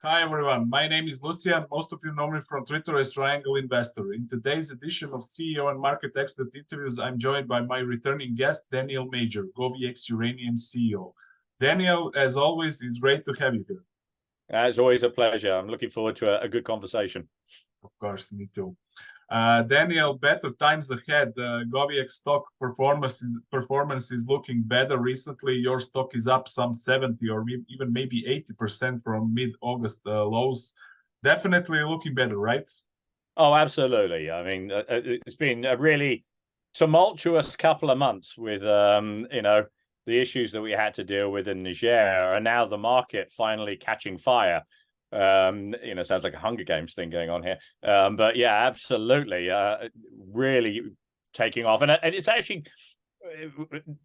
Hi everyone, my name is Lucian. Most of you know me from Twitter as Triangle Investor. In today's edition of CEO and Market Expert Interviews, I'm joined by my returning guest, Daniel Major, Goviex Uranium CEO. Daniel, as always, it's great to have you here. It's always a pleasure. I'm looking forward to a good conversation. Of course, me too. Daniel, better times ahead. Goviex stock performance is looking better. Recently, your stock is up some 70 or even maybe 80% from mid-August lows. Definitely looking better, right? Oh, absolutely. I mean, it's been a really tumultuous couple of months with, the issues that we had to deal with in Niger, and now the market finally catching fire. Sounds like a Hunger Games thing going on here. But yeah, absolutely, really taking off. And it's actually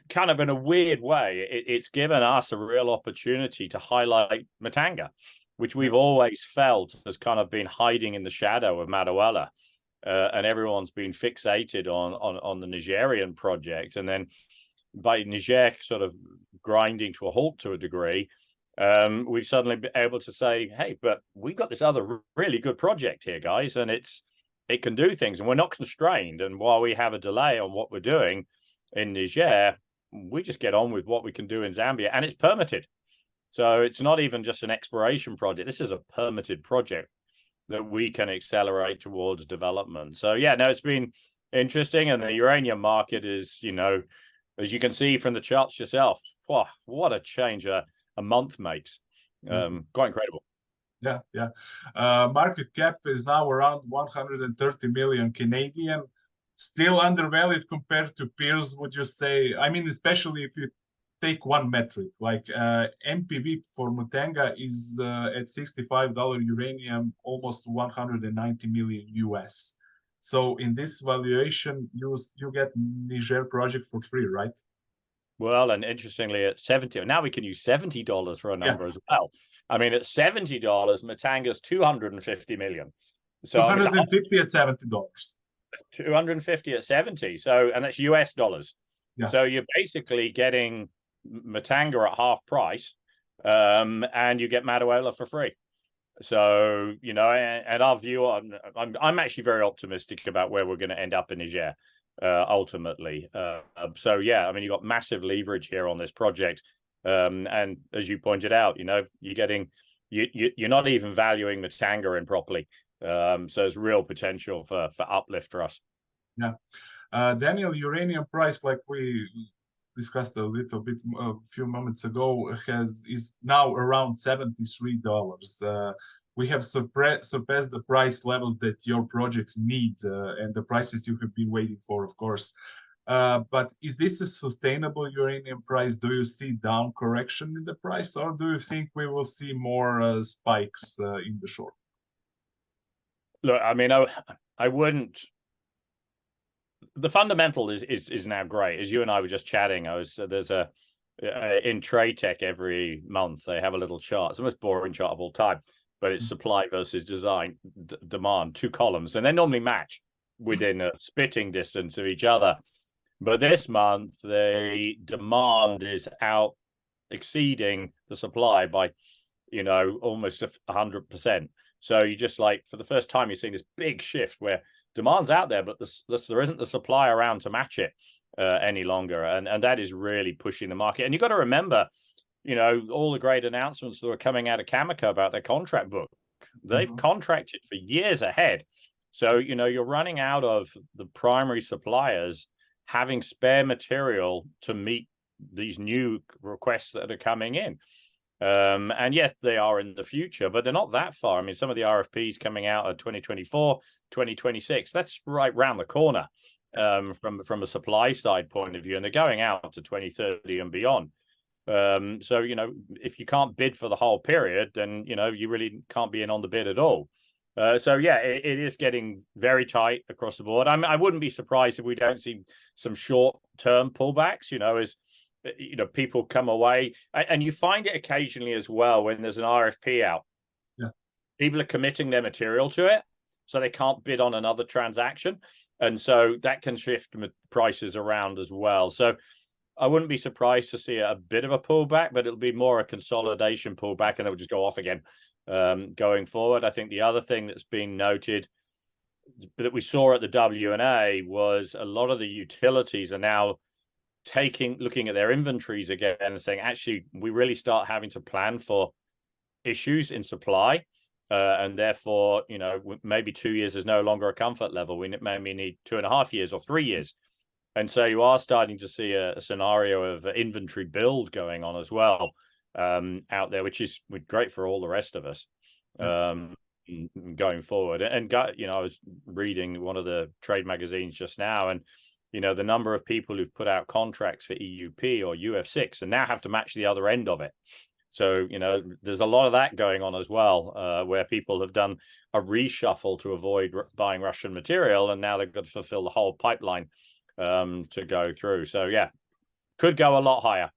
kind of in a weird way, it's given us a real opportunity to highlight Mutanga, which we've always felt has kind of been hiding in the shadow of Madauela. And everyone's been fixated on the Nigerian project. And then by Niger sort of grinding to a halt to a degree, we've suddenly been able to say, hey, but we've got this other really good project here, guys, and it can do things, and we're not constrained. And while we have a delay on what we're doing in Niger, we just get on with what we can do in Zambia, and it's permitted. So it's not even just an exploration project. This is a permitted project that we can accelerate towards development. So yeah, no, it's been interesting. And the uranium market is, as you can see from the charts yourself, wow, what a change a month makes. Quite incredible. Yeah. Market cap is now around 130 million Canadian. Still undervalued compared to peers, would you say? I mean, especially if you take one metric, like MPV for Mutanga is at $65 uranium, almost 190 million US. So in this valuation, you get Niger project for free, right? Well, and interestingly, at 70, now we can use $70 for a number as well. I mean, at $70, Mutanga's 250 million. So 250 at $70. 250 at 70. So, and that's US dollars. Yeah. So you're basically getting Mutanga at half price, and you get Madauela for free. So, and our view on, I'm actually very optimistic about where we're going to end up in Niger. Ultimately. So yeah, I mean, you've got massive leverage here on this project. And as you pointed out, you're not even valuing Mutanga in properly. So there's real potential for uplift for us. Yeah. Daniel, uranium price, like we discussed a little bit a few moments ago, is now around $73. We have surpassed the price levels that your projects need and the prices you have been waiting for, of course. But is this a sustainable uranium price? Do you see down correction in the price, or do you think we will see more spikes in the short? Look, I mean, I wouldn't. The fundamental is now great. As you and I were just chatting, there's in Trade Tech every month they have a little chart. It's the most boring chart of all time. But it's supply versus demand, two columns, and they normally match within a spitting distance of each other. But this month, the demand is out exceeding the supply by, almost 100%. So you just for the first time, you're seeing this big shift where demand's out there, but there isn't the supply around to match it any longer. And that is really pushing the market. And you've got to remember, all the great announcements that were coming out of Cameco about their contract book. They've contracted for years ahead. So, you're running out of the primary suppliers having spare material to meet these new requests that are coming in. And yes, they are in the future, but they're not that far. I mean, some of the RFPs coming out of 2024, 2026, that's right around the corner from a supply side point of view. And they're going out to 2030 and beyond. So, if you can't bid for the whole period, then, you really can't be in on the bid at all. So, yeah, it is getting very tight across the board. I wouldn't be surprised if we don't see some short-term pullbacks, as, people come away. And you find it occasionally as well when there's an RFP out. Yeah. People are committing their material to it, so they can't bid on another transaction. And so that can shift prices around as well. So I wouldn't be surprised to see a bit of a pullback, but it'll be more a consolidation pullback, and it will just go off again going forward. I think the other thing that's been noted that we saw at the W&A was a lot of the utilities are now looking at their inventories again and saying, actually, we really start having to plan for issues in supply. And therefore, you know, maybe 2 years is no longer a comfort level. We maybe need 2.5 years or 3 years. And so you are starting to see a scenario of inventory build going on as well out there, which is great for all the rest of us going forward. And, you know, I was reading one of the trade magazines just now, and, you know, the number of people who've put out contracts for EUP or UF6 and now have to match the other end of it. So, you know, there's a lot of that going on as well, where people have done a reshuffle to avoid buying Russian material, and now they've got to fulfill the whole pipeline to go through. So, yeah, could go a lot higher.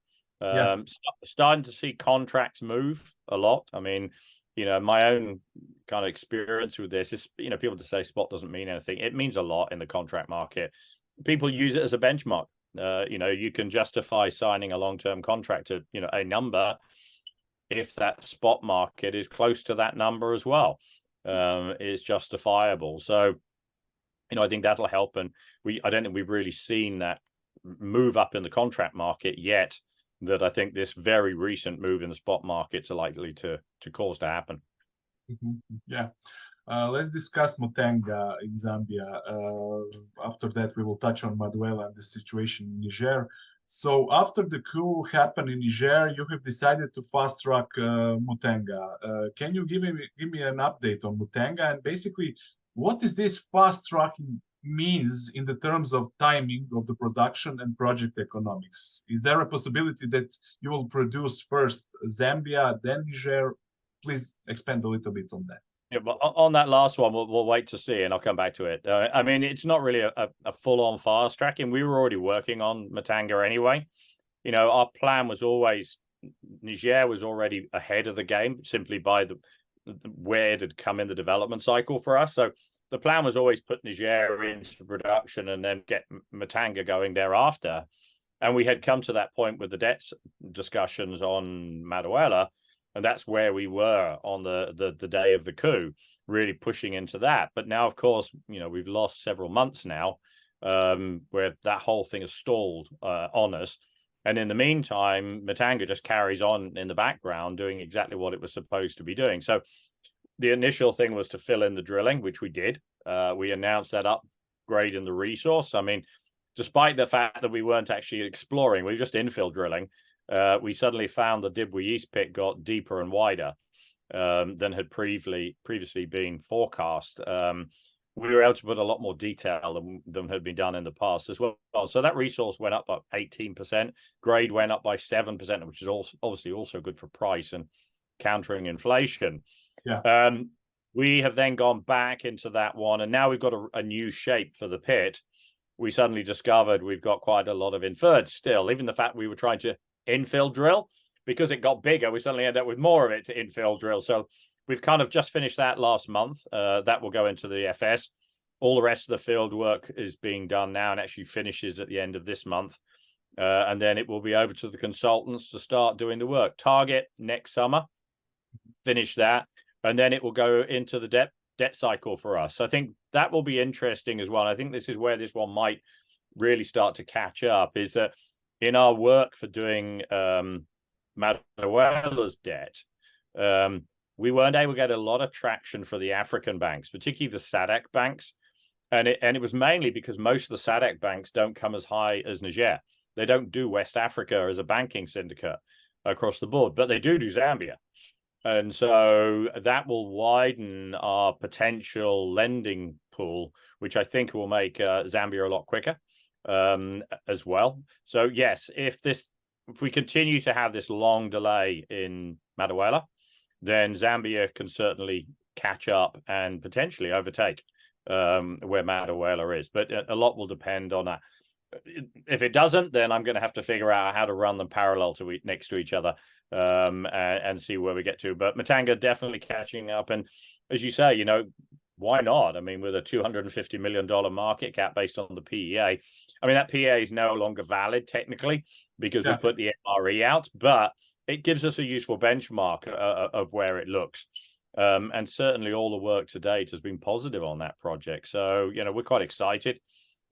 Starting to see contracts move a lot. I mean, you know, my own kind of experience with this is, you know, people to say spot doesn't mean anything. It means a lot in the contract market. People use it as a benchmark. You know, you can justify signing a long-term contract at, you know, a number if that spot market is close to that number as well, is justifiable. So, you know, I think that'll help. And I don't think we've really seen that move up in the contract market yet, that I think this very recent move in the spot markets are likely to cause to happen. Yeah. Let's discuss Mutanga in Zambia. After that, we will touch on Madauela and the situation in Niger. So after the coup happened in Niger, you have decided to fast track Mutanga. Can you give me an update on Mutanga, and basically what is this fast tracking means in the terms of timing of the production and project economics? Is there a possibility that you will produce first Zambia, then Niger? Please expand a little bit on that. Yeah, but on that last one, we'll wait to see, and I'll come back to it. I mean, it's not really a full-on fast tracking. We were already working on Muntanga anyway. You know, our plan was always, Niger was already ahead of the game simply by where it had come in the development cycle for us. So the plan was always put Niger into production and then get Muntanga going thereafter. And we had come to that point with the debt discussions on Madauela. And that's where we were on the day of the coup, really pushing into that. But now, of course, you know, we've lost several months now where that whole thing has stalled on us. And in the meantime, Muntanga just carries on in the background doing exactly what it was supposed to be doing. So the initial thing was to fill in the drilling, which we did. We announced that upgrade in the resource. I mean, despite the fact that we weren't actually exploring, we were just infill drilling. We suddenly found the Dibwe East pit got deeper and wider than had previously been forecast. We were able to put a lot more detail than had been done in the past as well. So that resource went up by 18%, grade went up by 7%, which is obviously also good for price and countering inflation. Yeah. We have then gone back into that one, and now we've got a new shape for the pit. We suddenly discovered we've got quite a lot of inferred still, even the fact we were trying to infill drill, because it got bigger, we suddenly end up with more of it to infill drill. So we've kind of just finished that last month. That will go into the FS. All the rest of the field work is being done now and actually finishes at the end of this month. And then it will be over to the consultants to start doing the work. Target next summer, finish that, and then it will go into the debt cycle for us. So I think that will be interesting as well. I think this is where this one might really start to catch up, is that in our work for doing Madauela's debt, we weren't able to get a lot of traction for the African banks, particularly the SADC banks. And it was mainly because most of the SADC banks don't come as high as Niger. They don't do West Africa as a banking syndicate across the board, but they do Zambia. And so that will widen our potential lending pool, which I think will make Zambia a lot quicker as well. So yes, if we continue to have this long delay in Madauela, then Zambia can certainly catch up and potentially overtake where Madauela is. But a lot will depend on that. If it doesn't, then I'm going to have to figure out how to run them parallel next to each other and see where we get to. But Muntanga definitely catching up. And as you say, you know, why not? I mean, with a $250 million market cap based on the PEA, I mean, that PEA is no longer valid technically because we put the MRE out, but it gives us a useful benchmark of where it looks. And certainly all the work to date has been positive on that project. So, we're quite excited.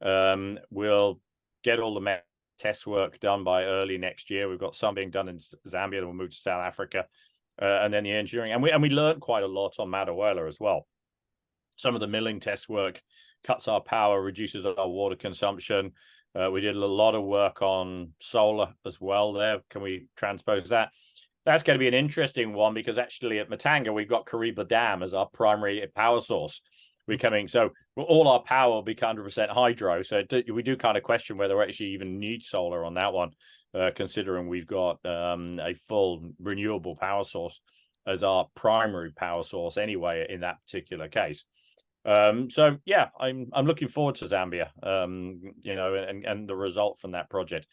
We'll get all the test work done by early next year. We've got some being done in Zambia, and we'll move to South Africa, and then the engineering. And we learned quite a lot on Madauela as well. Some of the milling test work cuts our power, reduces our water consumption. We did a lot of work on solar as well there. Can we transpose that? That's going to be an interesting one, because actually at Mutanga, we've got Kariba Dam as our primary power source. So all our power will be 100% hydro. So we do kind of question whether we actually even need solar on that one, considering we've got a full renewable power source as our primary power source anyway in that particular case. So yeah, I'm looking forward to Zambia, and the result from that project.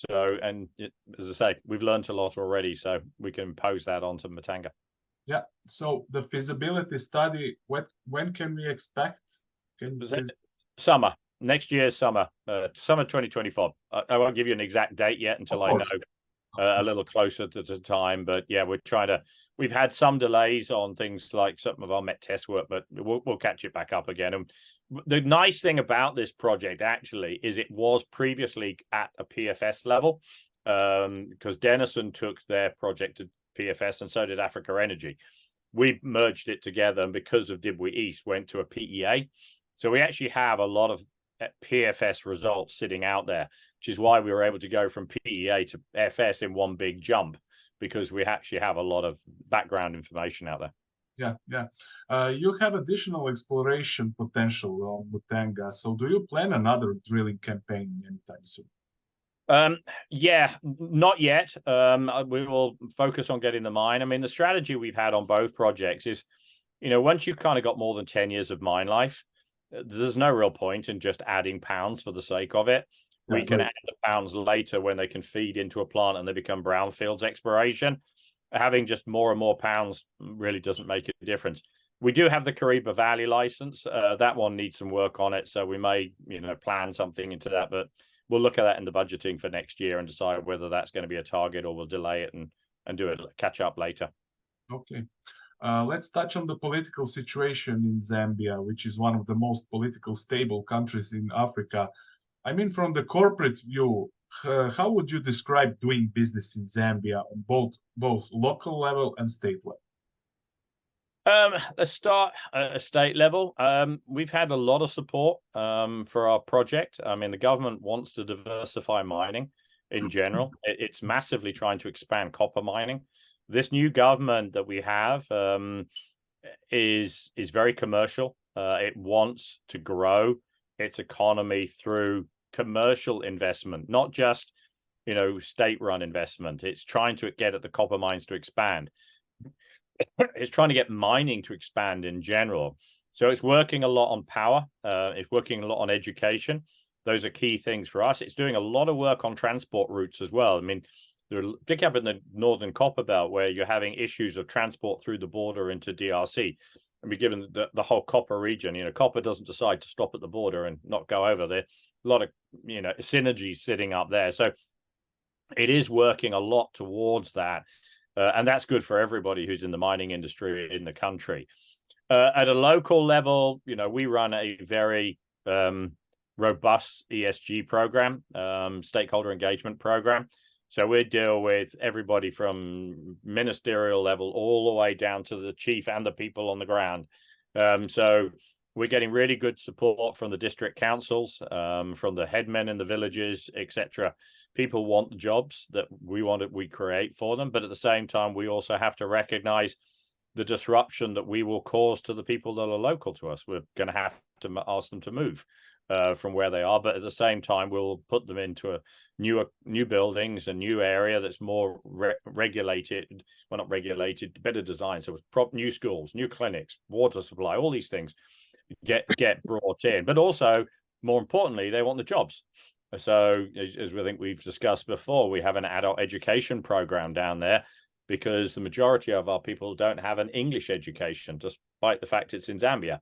So, as I say, we've learned a lot already, so we can impose that onto Mutanga. Yeah. So the feasibility study, when can we expect? Summer next year, summer 2024. I won't give you an exact date yet until I know a little closer to the time. But yeah, we've had some delays on things like some of our met test work, but we'll catch it back up again. And the nice thing about this project actually is it was previously at a PFS level, because Denison took their project to PFS, and so did Africa Energy. We merged it together, and because of Dibwe East, went to a PEA. So we actually have a lot of PFS results sitting out there, which is why we were able to go from PEA to FS in one big jump, because we actually have a lot of background information out there. Yeah. You have additional exploration potential on Mutanga. So do you plan another drilling campaign anytime soon? Yeah, not yet. We will focus on getting the mine. I mean, the strategy we've had on both projects is, once you've kind of got more than 10 years of mine life, there's no real point in just adding pounds for the sake of it. We can add the pounds later when they can feed into a plant and they become brownfields exploration. Having just more and more pounds really doesn't make a difference. We do have the Kariba Valley license. That one needs some work on it, so we may, plan something into that, but we'll look at that in the budgeting for next year and decide whether that's going to be a target or we'll delay it and do it, catch up later. Okay. Let's touch on the political situation in Zambia, which is one of the most political stable countries in Africa. I mean, from the corporate view, how would you describe doing business in Zambia on both local level and state level? Let's start at a state level. We've had a lot of support for our project. I mean, the government wants to diversify mining in general. It's massively trying to expand copper mining. This new government that we have is very commercial. It wants to grow its economy through commercial investment, not just, state-run investment. It's trying to get at the copper mines to expand. It's trying to get mining to expand in general. So it's working a lot on power. It's working a lot on education. Those are key things for us. It's doing a lot of work on transport routes as well. I mean, pick up in the Northern Copper Belt, where you're having issues of transport through the border into DRC. And given the whole copper region, copper doesn't decide to stop at the border and not go over there. A lot of, synergies sitting up there. So it is working a lot towards that. And that's good for everybody who's in the mining industry in the country. At a local level, we run a very robust ESG program, stakeholder engagement program. So we deal with everybody from ministerial level all the way down to the chief and the people on the ground. So we're getting really good support from the district councils, from the headmen in the villages, etc. People want the jobs that we create for them, but at the same time, we also have to recognize the disruption that we will cause to the people that are local to us. We're going to have to ask them to move from where they are, but at the same time, we'll put them into a new buildings, a new area that's more regulated. Well, not regulated, better designed. So new schools, new clinics, water supply, all these things get brought in. But also, more importantly, they want the jobs. So as we think we've discussed before, we have an adult education program down there, because the majority of our people don't have an English education, despite the fact it's in Zambia.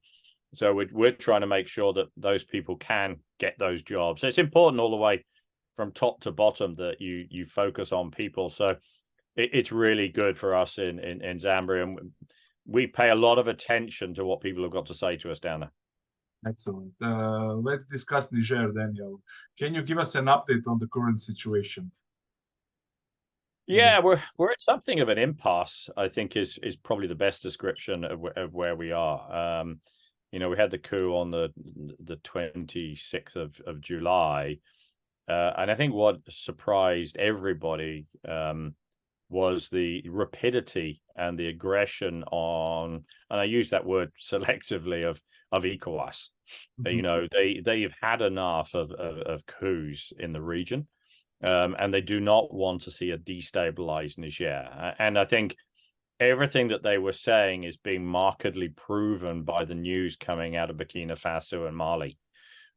So we're trying to make sure that those people can get those jobs. So it's important all the way from top to bottom that you focus on people. So it's really good for us in Zambia. And we pay a lot of attention to what people have got to say to us down there. Excellent. Let's discuss Niger, Daniel. Can you give us an update on the current situation? Yeah, we're at something of an impasse, I think is probably the best description of where we are. You know, we had the coup on the 26th of July, and I think what surprised everybody was the rapidity and the aggression on, and I use that word selectively, of ECOWAS. You know, they've had enough of coups in the region. And they do not want to see a destabilized Niger. And I think everything that they were saying is being markedly proven by the news coming out of Burkina Faso and Mali,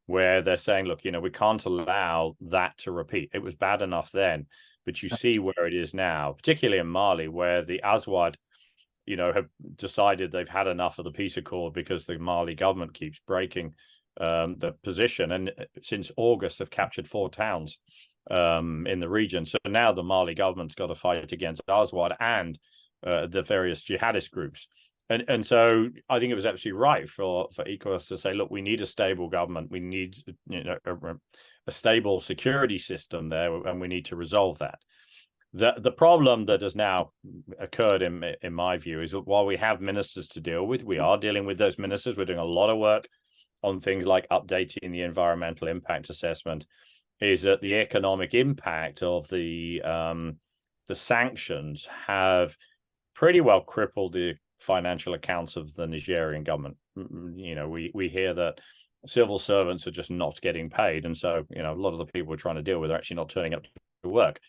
where they're saying, look, you know, we can't allow that to repeat. It was bad enough then, but you see where it is now, particularly in Mali, where the Azawad, you know, have decided they've had enough of the peace accord because the Mali government keeps breaking the position, and since August have captured 4 towns in the region. So now the Mali government's got to fight against Azawad and the various jihadist groups. And so I think it was absolutely right for ECOWAS to say, look, we need a stable government. We need, you know, a stable security system there, and we need to resolve that. The problem that has now occurred, in my view, is that while we have ministers to deal with, we are dealing with those ministers. We're doing a lot of work on things like updating the environmental impact assessment, is that the economic impact of the sanctions have pretty well crippled the financial accounts of the Nigerian government. You know, we hear that civil servants are just not getting paid, and so, you know, a lot of the people we're trying to deal with are actually not turning up to work.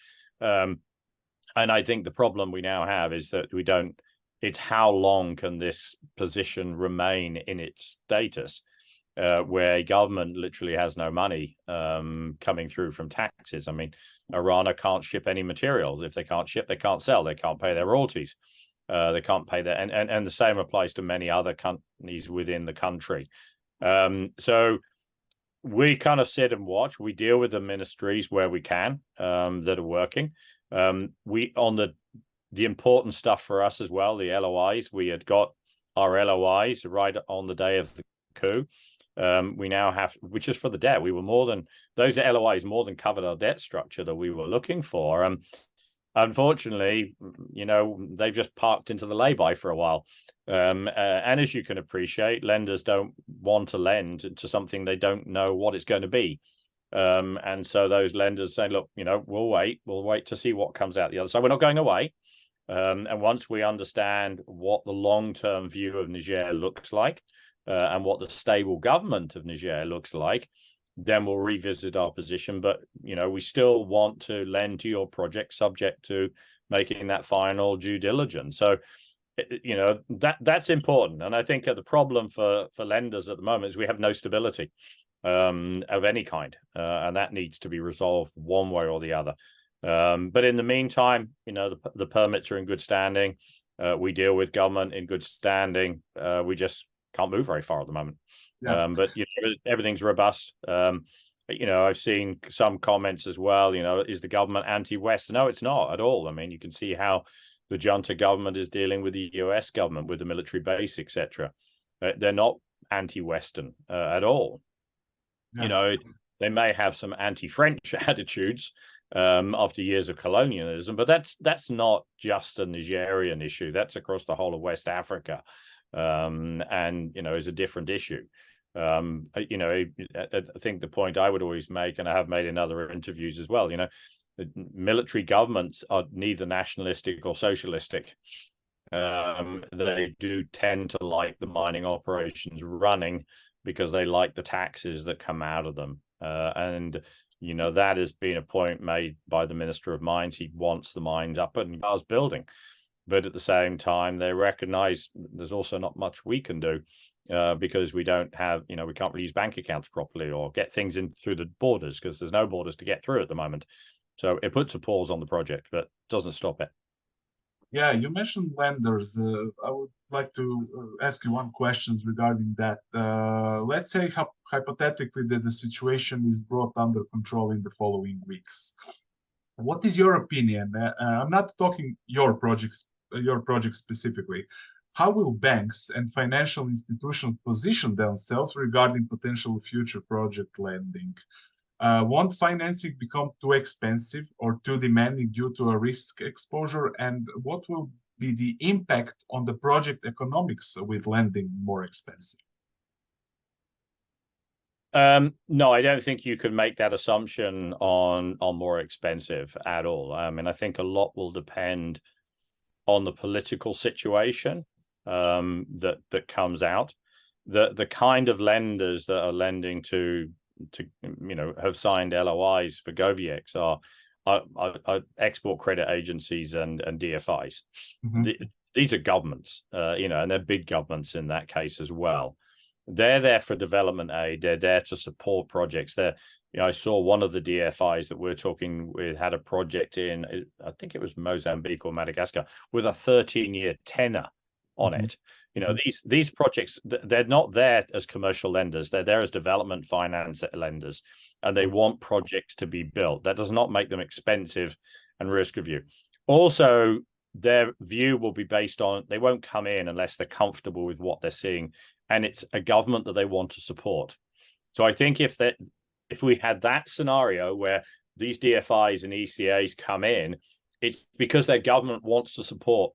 And I think the problem we now have is that we don't, it's how long can this position remain in its status, where government literally has no money coming through from taxes. I mean, Iran can't ship any materials. If they can't ship, they can't sell. They can't pay their royalties. They can't pay their, and the same applies to many other companies within the country. So we kind of sit and watch. We deal with the ministries where we can that are working. We, on the important stuff for us as well, the LOIs, we had got our LOIs right on the day of the coup. We now have, which is for the debt. We were more than, those LOIs more than covered our debt structure that we were looking for. Unfortunately, you know, they've just parked into the lay-by for a while. And as you can appreciate, lenders don't want to lend to something they don't know what it's going to be. And so those lenders say, look, you know, we'll wait to see what comes out the other side. We're not going away. And once we understand what the long-term view of Niger looks like, and what the stable government of Niger looks like, then we'll revisit our position. But, you know, we still want to lend to your project subject to making that final due diligence. So, you know, that's important. And I think the problem for lenders at the moment is we have no stability of any kind, and that needs to be resolved one way or the other. But in the meantime, you know, the permits are in good standing. We deal with government in good standing. We just can't move very far at the moment. Yeah. But you know, everything's robust. You know, I've seen some comments as well, you know, is the government anti-West? No, it's not at all. I mean, you can see how the junta government is dealing with the US government, with the military base, etc. They're not anti-Western at all. Yeah. You know, they may have some anti-French attitudes after years of colonialism, but that's not just a Nigerian issue. That's across the whole of West Africa. And, you know, is a different issue. You know, I think the point I would always make, and I have made in other interviews as well, you know, military governments are neither nationalistic or socialistic. They do tend to like the mining operations running because they like the taxes that come out of them. And, you know, that has been a point made by the Minister of Mines. He wants the mines up and cars building. But at the same time, they recognize there's also not much we can do because we don't have, you know, we can't really use bank accounts properly or get things in through the borders because there's no borders to get through at the moment. So it puts a pause on the project, but doesn't stop it. Yeah, you mentioned lenders. I would like to ask you one question regarding that. Let's say hypothetically that the situation is brought under control in the following weeks. What is your opinion? I'm not talking your project specifically, how will banks and financial institutions position themselves regarding potential future project lending? Won't financing become too expensive or too demanding due to a risk exposure? And what will be the impact on the project economics with lending more expensive? No, I don't think you can make that assumption on more expensive at all. I mean, I think a lot will depend on the political situation that comes out. The kind of lenders that are lending to have signed LOIs for Goviex are export credit agencies and DFIs. These are governments, and they're big governments in that case as well. They're there for development aid. They're there to support projects. I saw one of the DFIs that we're talking with had a project in, I think it was Mozambique or Madagascar, with a 13-year tenor on it. These projects, they're not there as commercial lenders. They're there as development finance lenders, and they want projects to be built. That does not make them expensive and risk review. Also, their view will be based on, they won't come in unless they're comfortable with what they're seeing, and it's a government that they want to support. So I think if we had that scenario where these DFIs and ECAs come in, it's because their government wants to support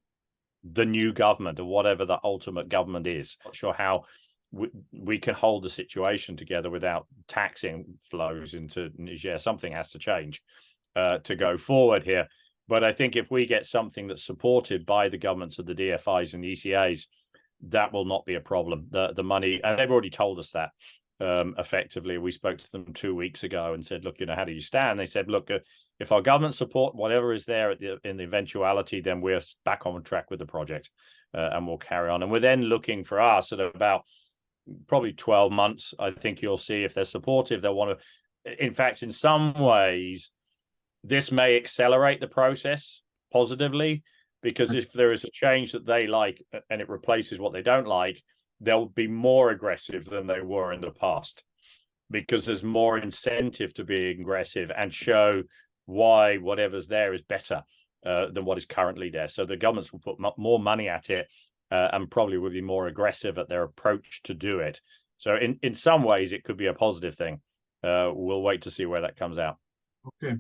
the new government or whatever the ultimate government is. Not sure how we can hold the situation together without taxing flows into Niger. Something has to change to go forward here. But I think if we get something that's supported by the governments of the DFIs and the ECAs, that will not be a problem. The money, and they've already told us that effectively. We spoke to them 2 weeks ago and said, look, how do you stand? They said, look, if our government support whatever is there in the eventuality, then we're back on track with the project and we'll carry on. And we're then looking for us at about probably 12 months. I think you'll see if they're supportive, they'll want to, in fact, in some ways, this may accelerate the process positively, because if there is a change that they like and it replaces what they don't like, they'll be more aggressive than they were in the past, because there's more incentive to be aggressive and show why whatever's there is better than what is currently there. So the governments will put more money at it and probably will be more aggressive at their approach to do it. So in some ways, it could be a positive thing. We'll wait to see where that comes out. Okay.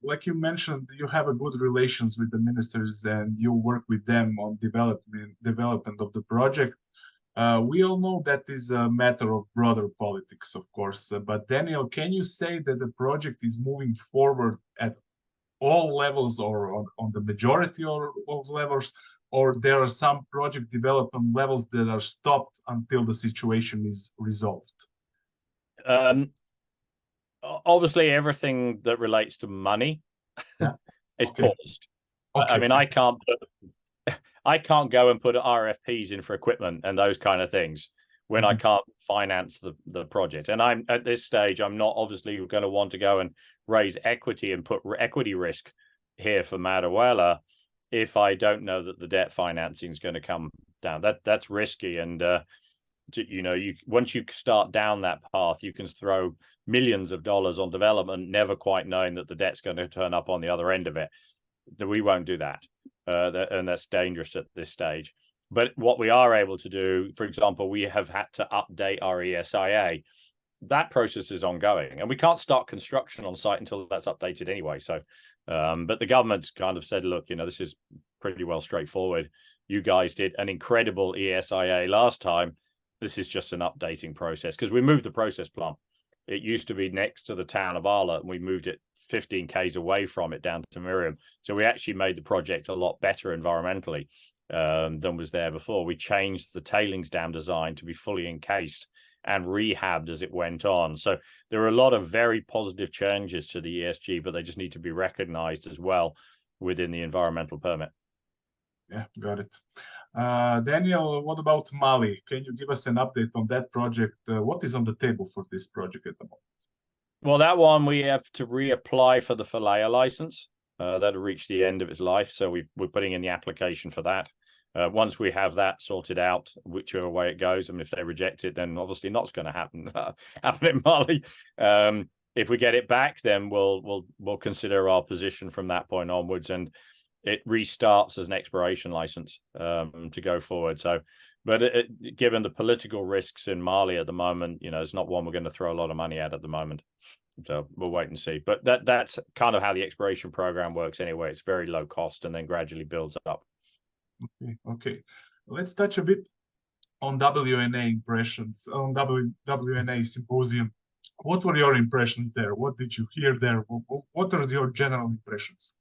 Like you mentioned, you have a good relations with the ministers and you work with them on development of the project. We all know that is a matter of broader politics, of course. But Daniel, can you say that the project is moving forward at all levels or on the majority of levels, or there are some project development levels that are stopped until the situation is resolved? Obviously, everything that relates to money is paused. Okay. I mean, I can't go and put RFPs in for equipment and those kind of things when I can't finance the project. And I'm at this stage, I'm not obviously going to want to go and raise equity and put equity risk here for Madauela if I don't know that the debt financing is going to come down. That's risky. And once you start down that path, you can throw millions of dollars on development, never quite knowing that the debt's going to turn up on the other end of it. We won't do that. And that's dangerous at this stage. But what we are able to do, for example, we have had to update our ESIA. That process is ongoing, and we can't start construction on site until that's updated anyway. So, but the government's kind of said, look, this is pretty well straightforward. You guys did an incredible ESIA last time. This is just an updating process, because we moved the process plant. It used to be next to the town of Arla, and we moved it 15 k's away from it down to Miriam. So we actually made the project a lot better environmentally than was there before. We changed the tailings dam design to be fully encased and rehabbed as it went on. So there are a lot of very positive changes to the ESG, but they just need to be recognized as well within the environmental permit. Yeah, got it. Daniel, what about Mali? Can you give us an update on that project? What is on the table for this project at the moment? Well, that one, we have to reapply for the Falea license. That'll reach the end of its life. So we're putting in the application for that. Once we have that sorted out, whichever way it goes, I mean, if they reject it, then obviously not's going to happen in Mali. If we get it back, then we'll consider our position from that point onwards. And it restarts as an exploration license to go forward. So, but given the political risks in Mali at the moment, you know, it's not one we're going to throw a lot of money at the moment. So we'll wait and see. But that's kind of how the exploration program works anyway. It's very low cost and then gradually builds up. Okay. Let's touch a bit on WNA impressions, on WNA symposium. What were your impressions there? What did you hear there? What are your general impressions?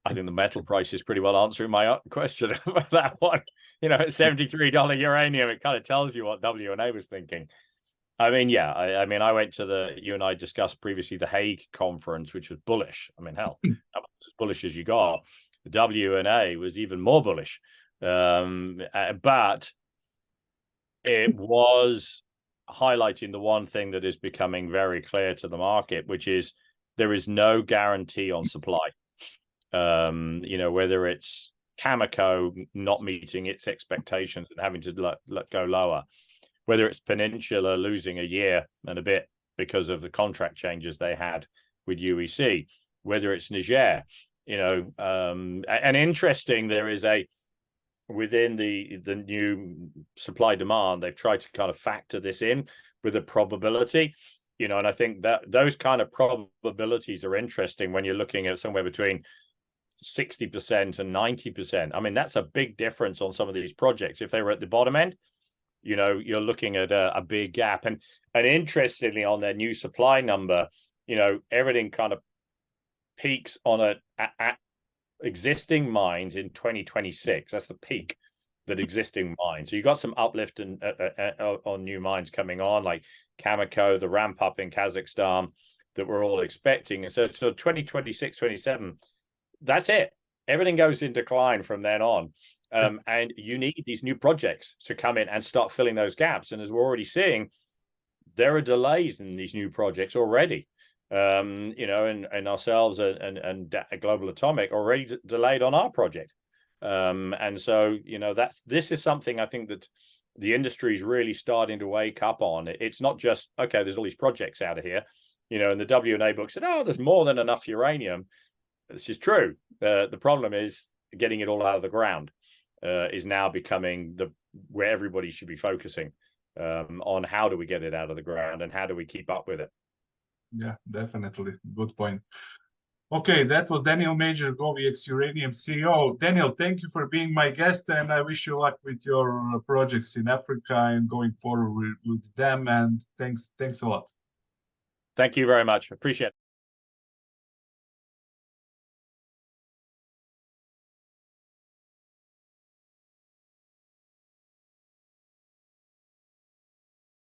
I think the metal price is pretty well answering my question about that one. You know, at $73 uranium, it kind of tells you what WNA was thinking. I mean, yeah, I mean, I went to you and I discussed previously the Hague conference, which was bullish. I mean, hell, as bullish as you got. The WNA was even more bullish. But it was highlighting the one thing that is becoming very clear to the market, which is there is no guarantee on supply. You know, whether it's Cameco not meeting its expectations and having to let go lower, whether it's Peninsula losing a year and a bit because of the contract changes they had with UEC, whether it's Niger, you know, and interesting, there is within the new supply demand, they've tried to kind of factor this in with a probability, you know, and I think that those kind of probabilities are interesting when you're looking at somewhere between 60% and 90%. I mean, that's a big difference on some of these projects. If they were at the bottom end, you know, you're looking at a big gap. And interestingly, on their new supply number, you know, everything kind of peaks on at existing mines in 2026. That's the peak that existing mines. So you got some uplift on new mines coming on, like Cameco, the ramp up in Kazakhstan that we're all expecting. And so 2026, 27, that's it. Everything goes in decline from then on. And you need these new projects to come in and start filling those gaps. And as we're already seeing, there are delays in these new projects already. You know, and ourselves and Global Atomic already delayed on our project. And so, you know, this is something I think that the industry is really starting to wake up on. It's not just, okay, there's all these projects out of here, you know, and the WNA book said, oh, there's more than enough uranium. This is true. The problem is getting it all out of the ground is now becoming where everybody should be focusing on how do we get it out of the ground and how do we keep up with it. Yeah, definitely. Good point. Okay, that was Daniel Major, Goviex Uranium CEO. Daniel, thank you for being my guest, and I wish you luck with your projects in Africa and going forward with them. And thanks a lot. Thank you very much. Appreciate it.